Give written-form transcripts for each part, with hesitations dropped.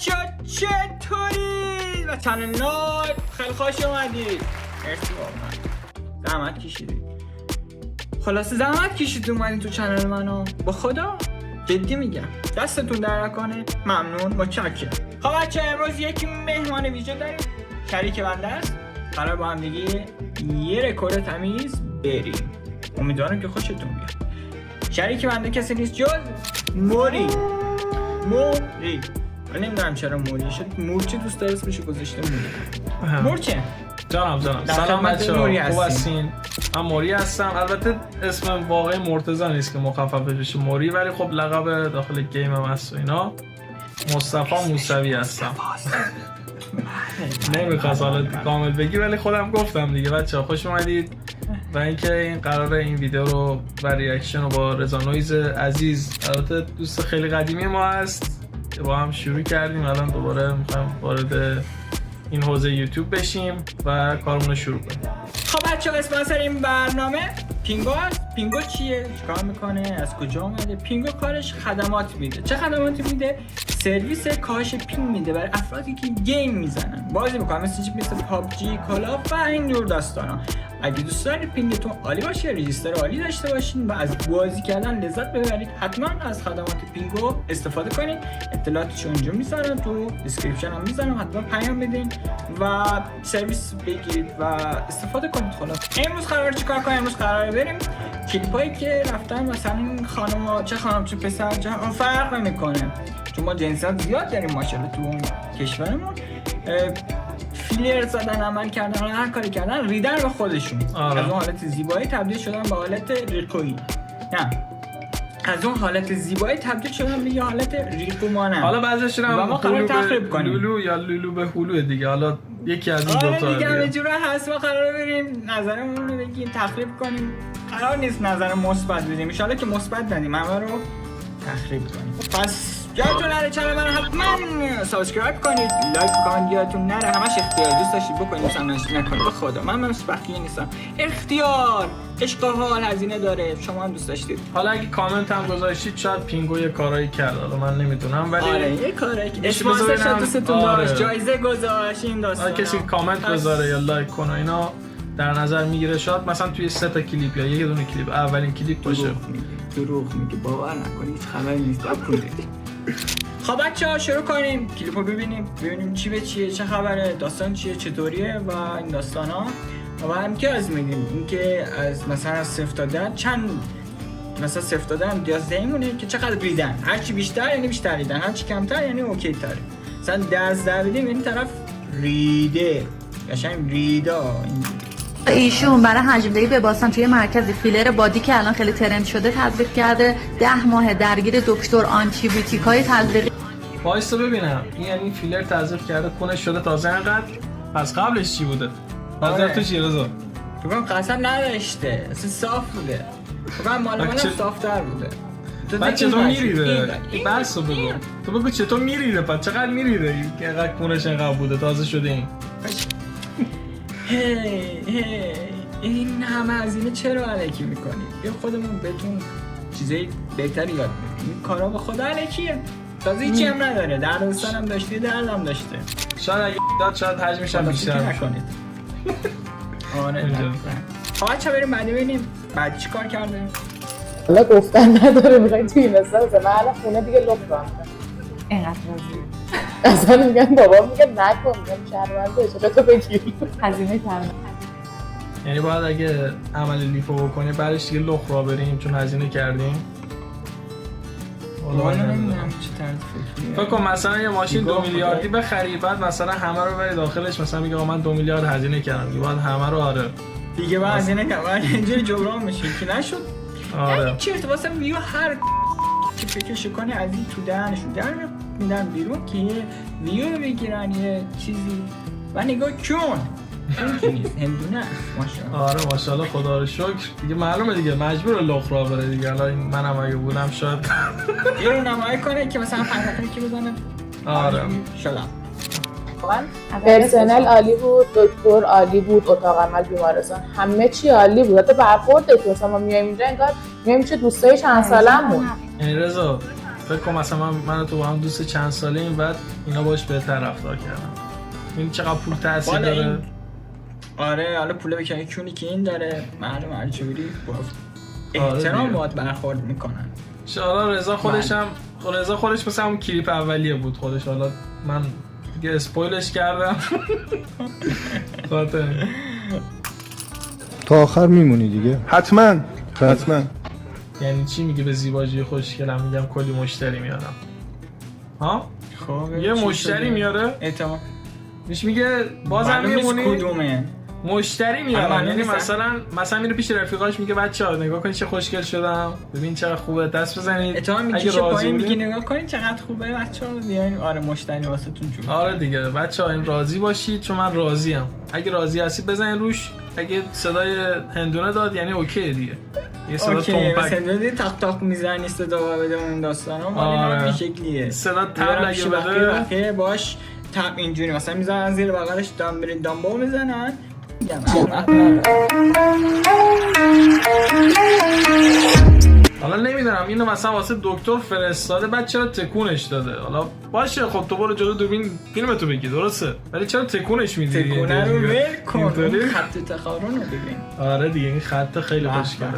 بچه ها چطورید؟ و چنل نای خیلی خوش اومدید. مرسی واقعا زحمت کشیدید. خلاصه زحمت کشید اومدید تو چنل منو. با خدا جدی میگم دستتون در نکنه. ممنون متشکرم. خب بچه امروز یک مهمان ویژه داریم. شریک بنده است. قرار با هم دیگه یه رکورد تمیز بریم. امیدوارم که خوشتون بیاد. شریک بنده کسی نیست جز موری. من نمیدونم چرا موری شد. مورچه دوست داره اسمشو گذاشته موری. مورچه جانم سلام بچه‌ها، خوب هستین؟ من موری هستم. البته اسم واقعی مرتضی نیست که مخفف بشه موری، ولی خب لقب داخل گیم هم هست و اینا. مصطفی موسوی هستم. نمیخواست حالا کامل بگی ولی خودم گفتم دیگه. بچه‌ها خوش اومدید. و اینکه این قراره این ویدیو رو و ریاکشن رو با رضا نویز عزیز، البته دوست خیلی قدیمی ما هست که با هم شروع کردیم، الان دوباره میخوایم وارد این حوزه یوتیوب بشیم و کارمون رو شروع کنیم. خب بچه‌ها اسپانسر این برنامه پینگو است. پینگو چیه؟ چیکار میکنه؟ از کجا اومده؟ پینگو کارش خدمات میده. چه خدماتی میده؟ سرویس کاهش پینگ میده برای افرادی که گیم میزنن، بازی میکنن، مثل پابجی، کالاف و این جور داستانا. اگه دوست دارید پینگتون عالی باشه، رجیستر عالی داشته باشین و از بازی کردن لذت ببرید، حتما از خدمات پینگو استفاده کنید. اطلاعاتش اونجا میذارم، تو دیسکریپشن هم میذارم، حتما پیام بدین و سرویس بگیرید و استفاده کنید. خلاص امروز قراره چیکار کنیم؟ امروز قراره بریم کلیپایی که رفتن مثلا این خانم چه خانم چه پسر چه فرق نمیکنه، چون ما جنسیت زیاد داریم ماشاءالله تو اون کشورمون، فیلر زدن، عمل کردن، هر کاری کردن، ریدن به خودشون. از اون حالت زیبایی تبدیل شدن به حالت ریقویی. نه، از اون حالت زیبایی تبدیل شدن به یه حالت ریقو مانند. حالا بعضیش رو ما قرار تخریب کنیم. لولو یا لولو به هلو دیگه. حالا یکی از این دو تا دیگه یه جوری هست. ما قراره بریم نظرمون رو بگیم، تخریب کنیم. قرار نیست نظر مثبت بدیم، ان شاءالله که مثبت ندیم، همه رو تخریب کنیم. پس یادتون نره چنل من حتما سابسکرایب کنید، لایک و کامنت یادتون نره. همش اختیار، دوست داشتید بکنید، دوست داشتید نکنید. به خدا من بخیل نیستم. اختیار، عشق و حال، هزینه داره. شما هم دوست داشتید. حالا اگه کامنت هم گذاشتید شاید پینگو یه کارایی کرد، حالا من نمیدونم، ولی آره یه کاری که اسپانسر شد دوستتون داشت، جایزه گذاشت، این داستانا. کسی کامنت بذاره یا لایک کنه اینا در نظر میگیره. شاید مثلا توی 3 تا کلیپ یا یه دونه کلیپ اولین کلیپ باشه. دروغ میگه، باور نکنید، خبری نیست. خب بچه‌ها شروع کنیم، کلیپو ببینیم چی به چیه، چه خبره، داستان چیه، چطوریه و این داستانا. و امتیاز میدیم. اینکه از مثلا 0 تا 10 چند، مثلا 0 تا 10 امتیاز دهیمونه که چقدر ریدن. هر چی بیشتر یعنی بیشتر ریدن، هر چی کمتر یعنی اوکی تره. مثلا 10 از 10 بدیم یعنی طرف ریده، قشنگ ریدا. ایشون برای حجم‌دهی به باستان توی مرکز فیلر بادی که الان خیلی ترند شده تزریق کرده. 10 ماه درگیر دکتر آنتی بیوتیک‌های تزریقی. وایسا ببینم این یعنی فیلر تزریق کرده خونش شده تازه انقدر. پس قبلش چی بوده؟ نظر تو چیه رضا؟ بگم قسم نداشته، اصلا صاف بوده. بگم مال منم صافتر بوده. بعد چطور میریده؟ بس رو بگو. تو بگو چطور میریده؟ پس چقدر میریده که اینقدر خونش اینقدر بوده تازه شده این؟ این همه هزینه چرا الکی میکنید؟ بیا خودمون بهتون چیزای بهتری یاد میدیم. این کارا به خدا الکیه. تازه هیچی هم نداره. دردستان هم داشته، دردم داشته. شاید اگه داد شاید حجمش هم بیشتر نکنید. آره نه. بچه‌ها بریم بعدی ببینیم بعد چی کار کرده. حالا گفتن نداره، میخواین توی این مثلا من الان خونه دیگه لطف کنم. اینقدر راضی. اصلا میگن بابا میگه نکن، میگم شهرونده چرا تو بگیر. هزینه کردم. یعنی باید اگه عمل لیفو بکنی بعدش دیگه لخ را بریم چون هزینه کردیم. والا نمیدونم چه طرز فکر کن مثلا یه ماشین 2 میلیاردی بخری، بعد مثلا همه رو بری داخلش، مثلا میگه من 2 میلیارد هزینه کردم، دیگه بعد همه رو آره دیگه بعد هزینه کردم، اینجوری جبران میشه که نشد. آره یعنی چرت واسه ویو هر چی فکرش کنی از این تو دهنشون در میدن بیرون که یه ویو بگیرن یه چیزی و نگاه کن. هندونه ماشاءالله. آره ماشاءالله خدا رو شکر. دیگه معلومه دیگه مجبور لخ را بره دیگه. الان منم اگه بودم شاید یه رو نمایی کنه که مثلا 5 دقیقه که بزنه. آره شلا پرسنل عالی بود، دکتر عالی بود، اتاق عمل، بیمارستان، همه چی عالی بود. حتی برخورد که مثلا ما میایم اینجا انگار میایم چه دوستای چند ساله‌مون. یعنی رضا فکر کنم مثلا من تو با هم دوست چند ساله این بعد اینا باش بهتر رفتار کردم. این چقدر پول تاثیر داره. آره حالا پول بکنی کونی که این داره معلومه هر چوری احترام باید برخورد میکنن. حالا رضا خودش مثلا اون کلیپ اولیه بود خودش، حالا من دیگه اسپویلش کردم. تا آخر میمونی دیگه حتما. یعنی چی میگه به زیباجی خوشگلم میگم کلی مشتری میارم؟ ها؟ خب یه مشتری میاره؟ احتمال میش میگه بازم میمونی؟ کدومه؟ مشتری میارم، یعنی مثلا میره پیش رفیقاش میگه بچه‌ها نگاه کنید چه خوشگل شدم، ببین چقدر خوبه، دست بزنید. اتفاقا میگه پایین میگه نگاه کنید چقدر خوبه بچه‌ها، بیاین آره مشتری واسهتون جور. آره دیگه بچه‌ها این راضی باشید چون من راضیم. اگه راضی هستید بزنید روش. اگه صدای هندونه داد یعنی اوکی دیگه. یه صدا تونپک صدای تاق تاق میزنی صدا بده اون داستانا مال این شکلیه. صدا تبل اگه بده باش تپ اینجوری مثلا میذارن زیر بغلش دامبو میزنن. حالا نمیدونم اینو مثلا واسه دکتر فرستاده بعد چرا تکونش داده. حالا باشه خب تو برو جلو دوربین فیلمتو بگی درسته، ولی چرا تکونش میدی؟ تکونه رو ول کن، خط تخارون رو ببین. آره دیگه این خط خیلی خوشگله.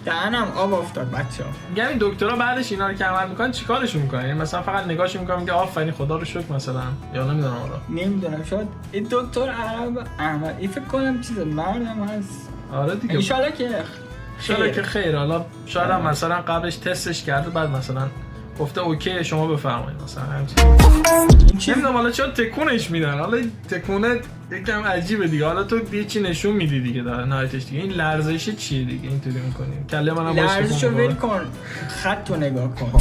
دهنم آب افتاد بچه‌ها. یعنی دکترها بعدش اینا رو که عمل میکنن چیکارشون میکنن؟ یعنی مثلا فقط نگاهشون میکنن میگه آفرین خدا رو شکر مثلا، یا نمیدونم حالا نمیدونم شاید این دکتر عرب احمد این فکر کنم چیز مردم هست. آره دیگه ان شاء الله که خیر. حالا شاید هم مثلا قبلش تستش کرده بعد مثلا گفته اوکی شما بفرمایید مثلا همین نمیدونم حالا چرا تکونش میدن. حالا تکونه یکم عجیبه دیگه. حالا تو یه چی نشون میدی دیگه در نهایتش دیگه. این لرزش چیه دیگه اینطوری میکنی؟ کله منم باش لرزشو ول کن، خطو نگاه کن.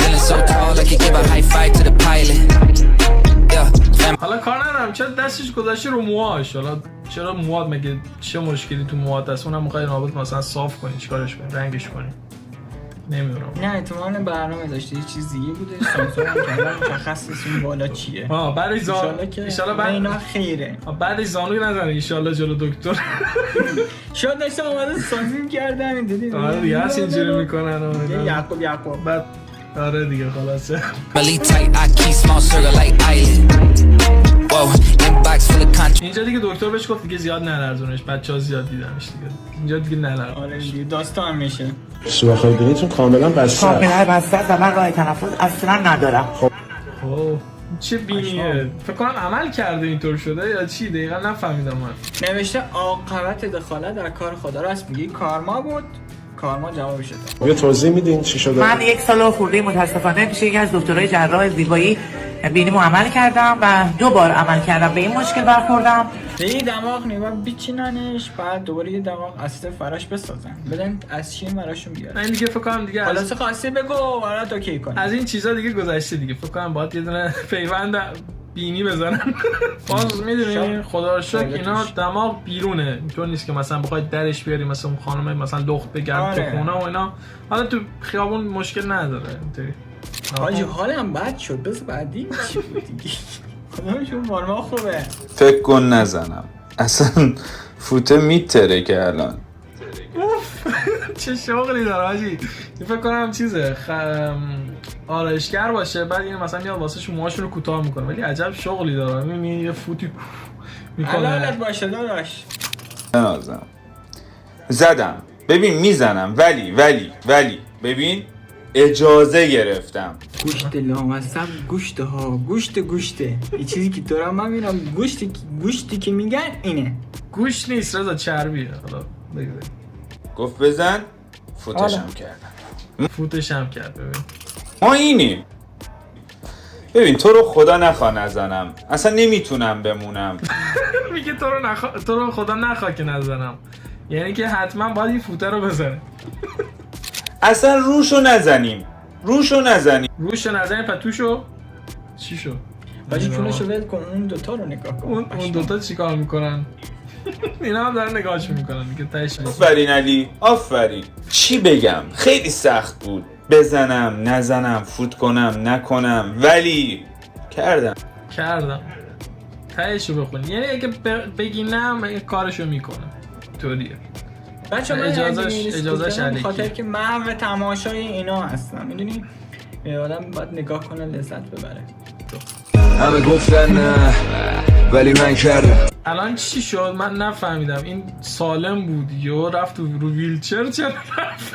حالا کار ندارم چرا دستش گذاشته رو موهاش. حالا چرا موهات مگه چه مشکلی تو موهات هست؟ اونم میخوای نابود مثلا صاف کنی چیکارش کنی رنگش کنی؟ نمیدونم. نه احتمالاً برنامه داشته یه چیز دیگه بوده سانسور هم کردن مشخص این بالا چیه. بعدش زانو ان شاءالله بعد اینا خیره. بعدش زانو نزنه ان شاءالله جلو دکتر. شاید داشتم اومده سانسور کردن دیدی. آره دیگه هست اینجوری میکنن. یعقوب بعد آره دیگه خلاصه. اینجا دیگه دکتر بهش گفت دیگه زیاد نلرزونش، بچه‌ها زیاد دیدنش دیگه. اینجا دیگه نلرزونش. آره دیگه داستان میشه. سوراخ بینیتون کاملا بسته است و من راه تنفس اصلا ندارم. خب چه بینیه؟ فکر کنم عمل کرده اینطور شده یا چی؟ دقیقا نفهمیدم من. نوشته عاقبت دخالت در کار خدا راست میگی کارما بود. کارما جوابش داد. یه توضیح میدین چی شده؟ من 1 سال و خورده متاسفانه پیش یکی از دکترای جراح زیبایی بینیمو عمل کردم و 2 بار عمل کردم به این مشکل برخوردم. یه دماغ نیمه بیچیننش بعد دوباره یه دماغ اسید فراش بسازن بدن از چین براشون بیارن. من دیگه فکر کنم دیگه خلاص خاصی بگو برات اوکی کن. از این چیزا دیگه گذشته دیگه. فکر کنم باید یه دونه پیوند بینی بزنن. باز میدونی خدا رو شکر اینا دماغ بیرونه، اینطور نیست که مثلا بخواید درش بیاری مثلا اون خانم مثلا لخت بگرد تو خونه و اینا. حالا تو خیابون مشکل نداره اینطوری. حاجی حالم بد شد بس بعدی چی بود دیگه. خدامشون مارما خوبه. فکر کن نزنم اصلا فوته میتره که الان. چه شغلی داره حاجی. فکر کنم چیزه آرایشگر باشه بعد این مثلا میاد واسه شما موهاشون رو کوتاه میکنه، ولی عجب شغلی داره. میبینی یه فوتی میکنه. حلالت باشه داداش. نازم زدم ببین میزنم ولی ببین اجازه گرفتم. گوشت لامصب گوشته یه چیزی که دارم من میرم گوشتی که میگن اینه. گوشت نیست رضا چربیه. حالا بگو گفت بزن فوتشم کردم. فوتشم کرد. ببین ما اینیم. ببین تو رو خدا نخوا نزنم اصلا نمیتونم بمونم. میگه تو رو خدا نخوا که نزنم، یعنی که حتما باید این فوته رو بزنه. اصلا روشو نزنیم روشو نزنیم پس توشو چی شو؟ باجی چونشو ول کن اون دوتا رو نگاه کن. اون دوتا چی کار میکنن؟ اینا هم دارن نگاهش میکنن دیگه تهش. آفرین علی آفرین. چی بگم خیلی سخت بود بزنم نزنم فوت کنم نکنم ولی کردم تهشو بخون. یعنی اگه بگی نه کارشو میکنه طوریه. بچه من اجازهش علیکی خاطر که محو تماشای اینا هستم میدونی یه آدم باید نگاه کنه لذت ببره. همه گفتن نه ولی من کردم. الان چی شد من نفهمیدم. این سالم بود یا رفت رو ویلچر چرا رفت؟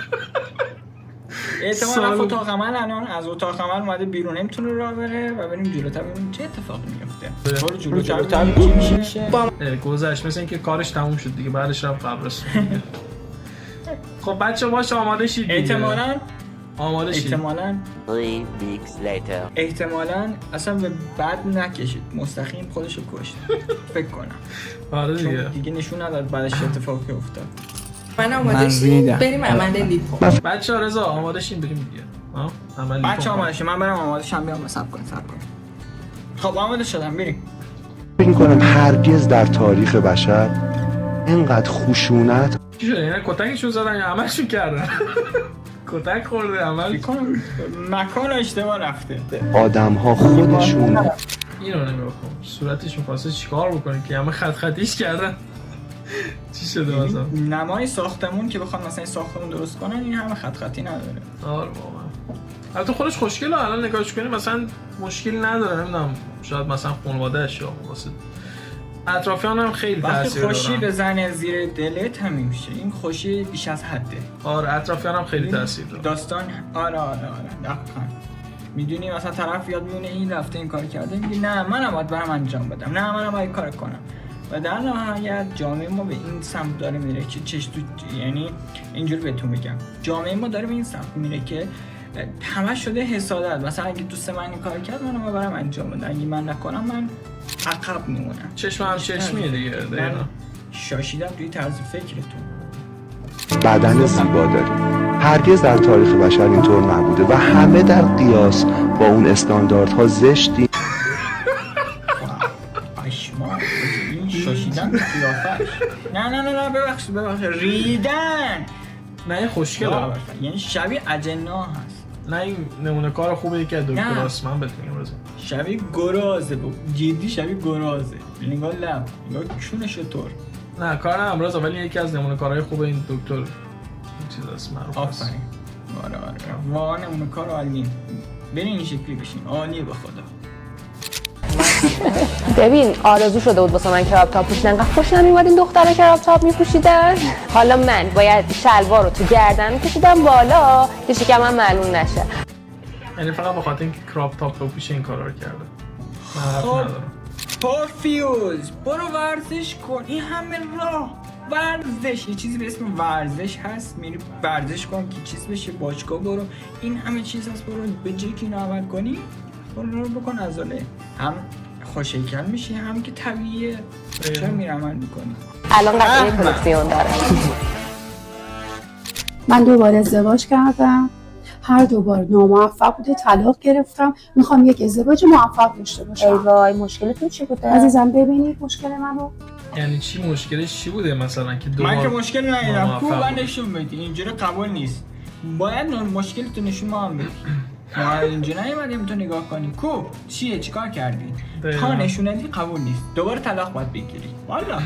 احتمالا اتاق عمل الان از اتاق عمل اومده بیرون نمیتونه راه بره و بریم جلوتر ببینیم چه اتفاقی میفته. برو جلوتر ببینیم چی میشه. گذشت مثل اینکه کارش تموم شد دیگه، بعدش رفت قبرستون. خب بچه باشه آماده شید دیگه. احتمالاً آماده شید. احتمالاً اصلا به بد نکشید، مستقیم خودشو کشت. فکر کنم. آره دیگه. دیگه نشون نداد بعدش اتفاقی افتاد. من آماده شیم بریم عمل لیپو. بچه رضا آماده شیم بریم دیگه. عمل لیپو. بچه آماده شیم، من برم آماده شم بیام صبر کن. خب آماده شدم بریم. فکر کنم هرگز در تاریخ بشر اینقدر خشونت چی شده؟ یعنی کتکشون زدن یا عملشون کردن؟ کتک خورده عمل کنم مکان اشتباه رفته. آدم ها خودشون اینو نگاه کن، صورتش می‌خواسته چیکار بکنه که همه خط خطیش کردن. چی شده مثلا؟ نمای ساختمون که بخوان مثلا ساختمون درست کنن این همه خط خطی نداره. آره واقعا. البته خودش خوشگله، الان نگاهش کنی مثلا مشکلی نداره، نمیدونم شاید مثلا خانواده‌اش یا واسه اطرافیان هم خیلی تاثیر داره. خوشی بزنه زیر دلت همین میشه. این خوشی بیش از حده. آره اطرافیان هم خیلی تاثیر داره. داستان آره دقیقاً. میدونی مثلا طرف یاد میونه این رفته این کار کرده، میگی نه منم باید برم انجام بدم، نه منم باید کار کنم. و در نهایت جامعه ما به این سمت داره میره که یعنی اینجوری بهتون بگم جامعه ما داره به این سمت میره که همه شده حسادت. مثلا اگه دوست من این کار کرد منم برم انجام بدم، اگه من نکنم من عقب میمونم. چشم هم چشمیه دیگه. دقیقاً شاشیدم توی طرز فکرتون. بدن زیبا داریم. هرگز در تاریخ بشر اینطور نبوده و همه در قیاس با اون استانداردها زشتی. اشما این شاشیدن تو قیافش. نه ببخشید ریدن. نه این خوشگله، یعنی شبیه اجنا هست. نه این نمونه کار خوبه یکی از دکتراست. من بهت میگم رضا شبیه گرازه، جدی شبیه گرازه. نگاه لب نگاه چونش طور. نه کار ندارم رضا، ولی یکی از نمونه کارهای خوبه این دکتر این چیز است معروف. آفرین. آره واقعا نمونه کار عالی. برین این شکلی بشین عالیه به خدا. ببین آرزو شده بود واسه من کراپ تاپ پوشیدن، انقدر خوش نمیومد این دخترا کراپ تاپ میپوشیدن. حالا من باید شلوار رو تو گردن میکشیدم بالا که شکمم معلوم نشه. یعنی فقط به خاطر اینکه کراپ تاپ بپوشه این کارا رو کرده. من حرف ندارم. پورفیوز برو ورزش کن. این همه راه ورزش، یه چیزی به اسم ورزش هست، میری ورزش کن که چیز بشه، باشگاه برو، این همه چیز هست. برو به جایی که اینو عمل کنی برو بکن عضله، هم خوش‌هیکل میشی هم که طبیعیه. چرا میری عمل میکنی؟ الان قضیه کلکسیون داره. من دوباره ازدواج کردم، هر دوبار ناموفق بوده، طلاق گرفتم. میخوام یک ازدواج موفق داشته باشم. ای وای مشکلتون چی بوده؟ عزیزم ببینید مشکل منو. یعنی چی مشکلش چی بوده مثلا که دو من که مشکل ندیدم. تو من نشون بدی اینجوری قبول نیست. باید مشکلتو نشون ما هم بدی. ما اینجا نیومدیم تو نگاه کنی کو چیه چیکار کردی تا نشون ندی قبول نیست. دوباره طلاق باید بگیری. والا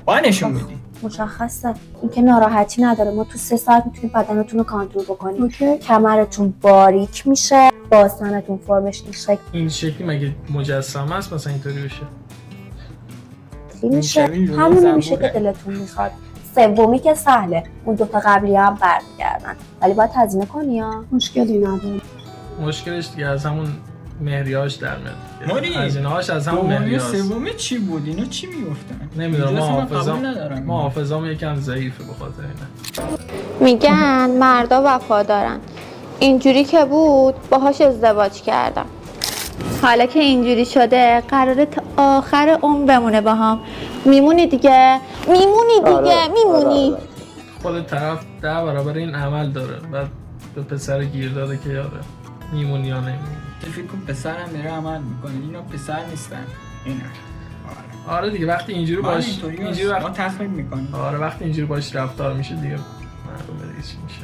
باید نشون بدی. مشخصه اینکه ناراحتی نداره. ما تو 3 ساعت میتونیم بدنتون رو کانترل بکنیم. کمرتون باریک میشه، بازنتون فرمش میشه. این شکلی مگه مجسمه است مثلا اینطوری بشه؟ میشه همون میشه که دلتون میخواد. سومی که سهله، اون 2 تا قبلی هم برمیگردن، ولی باید هزینه کنی ها. مشکلی نداره. مشکلش دیگه از همون مهریه‌اش در میاد. هزینه‌هاش از همون مهریه‌است. سومی چی بود؟ اینا چی میگفتن؟ نمیدونم. ما حافظه‌ام یکم ضعیفه به خاطر اینا. میگن مردا وفادارن. اینجوری که بود باهاش ازدواج کردم. حالا که اینجوری شده قراره تا آخر عمر بمونه باهام. میمونی دیگه. میمونی. خود طرف 10 برابر این عمل داره، بعد به پسر گیر داده که یاره میمونی یا نمیمونی. فکر کن پسرم داره عمل میکنه. اینا پسر نیستن. اینا آره دیگه وقتی اینجوری باش اینجوری ما تصمیم میکنیم. آره وقتی اینجوری باش رفتار میشه دیگه معلومه دیگه چی میشه.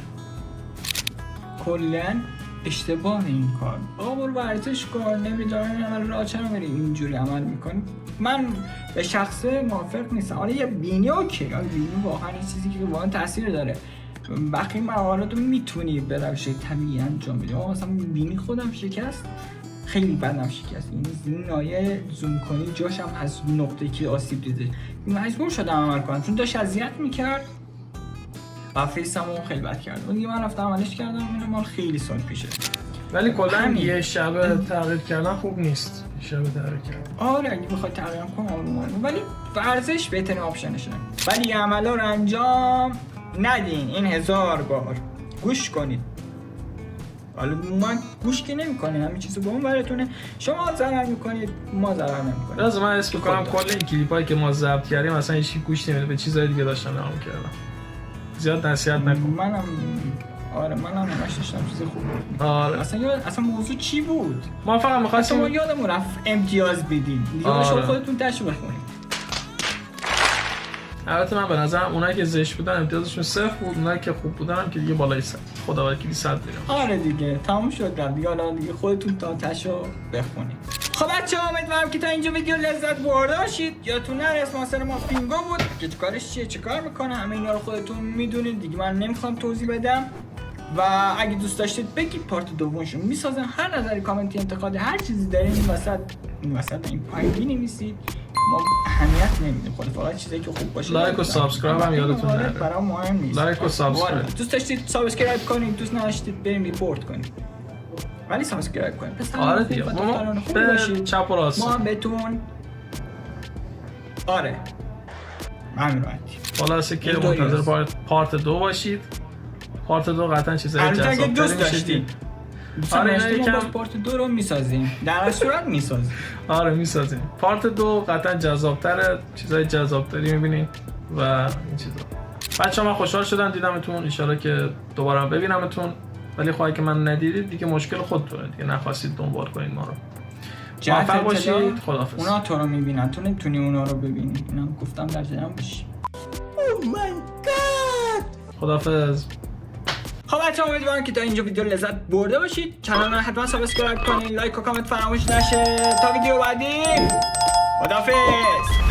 کلا اشتباه این کار. آقا برو ورزش کن، نمیدونم عمل راه چرا میری اینجوری عمل میکنی. من به شخصه موافق نیستم. آره یه بینی اوکی، بینی واقعا این چیزی که واقعا تاثیر داره، بقیه موارد رو میتونی به روش طبیعی انجام بدی. مثلا بینی خودم شکست، خیلی بدم شکست، این نایه زوم کنی جاشم از نقطه که آسیب دیده مجبور شدم عمل کنم چون داشت اذیت میکرد و فیسمو خیلی بد کرد و دیگه من رفتم عملش کردم. این مال خیلی سال پیشه، ولی کلا یه شب تغییر کردن خوب نیست. شب تغییر کردن آره اگه بخوای تغییر کنم ولی ورزش بهترین آپشنشه. ولی این عملا رو انجام ندین. این 1000 بار گوش کنید. حالا من گوش که نمی‌کنه، همین چیزو با اون براتونه. شما ضرر می‌کنید، ما ضرر نمی‌کنیم. لازم من اسم کنم کل این کلیپایی که ما ضبط کردیم مثلا هیچ گوش نمیده، به چیزای دیگه داشتم نگاه کردم. زیاد نصیحت نکن. منم همش داشتم چیز خوب بود. آره اصلا موضوع چی بود؟ ما فقط می‌خواستیم ما یادمون رفت امتیاز بدیم. دیگه شما خودتون تشو بخونید. البته من به نظرم اونایی که زشت بودن امتیازشون 0 بود، اونایی که خوب بودن هم که دیگه بالای 100. خدا وکیلی 100 میرم. آره دیگه تموم شد دیگه. حالا دیگه خودتون تا تشو بخونید. خب بچه‌ها امیدوارم که تا اینجا ویدیو لذت برده باشید. یادتون نره اسپانسر ما پینگو بود که کارش چیه، چه کار میکنه، همه اینا رو خودتون میدونید دیگه، من نمیخوام توضیح بدم. و اگه دوست داشتید بگید پارت دومشو میسازن. هر نظری، کامنتی، انتقادی، هر چیزی دارین این وسط این پایین بنویسید. ما اهمیت نمیدیم، خود فقط چیزایی که خوب باشه. لایک و سابسکرایب هم یادتون نره. برام مهم نیست. لایک و سابسکرایب. دوست داشتید سابسکرایب کنید، دوست نداشتید بریم ریپورت کنید. ولی سابسکرایب کنید. پس آره دیگه. ما به چپ و راست. ما بهتون آره. همین راحتی. خلاصه که منتظر پارت 2 باشید. پارت 2 قطعا چیزای جذاب‌تری میشه. آره یکم پارت 2 رو میسازیم. در هر صورت میسازیم. آره میسازیم. پارت 2 قطعا جذاب‌تره، چیزای جذاب‌تری می‌بینید و این چیزا. بچه‌ها من خوشحال شدم دیدمتون، ان شاءالله که دوباره ببینمتون. ولی خواهی که من ندیدید دیگه مشکل خودتونه دیگه، نخواستید دنبال کنید ما رو. موفق باشید. خداحافظ. اونا تو رو می‌بینن، تو نمی‌تونی اونا رو ببینی. اینم گفتم در جریان باشی. او مای گاد. خداحافظ. خب بچه‌ها امیدوارم که تا اینجا ویدیو لذت برده باشید. کانال رو حتما سابسکرایب کنید، لایک و کامنت فراموش نشه. تا ویدیو بعدی خداحافظ.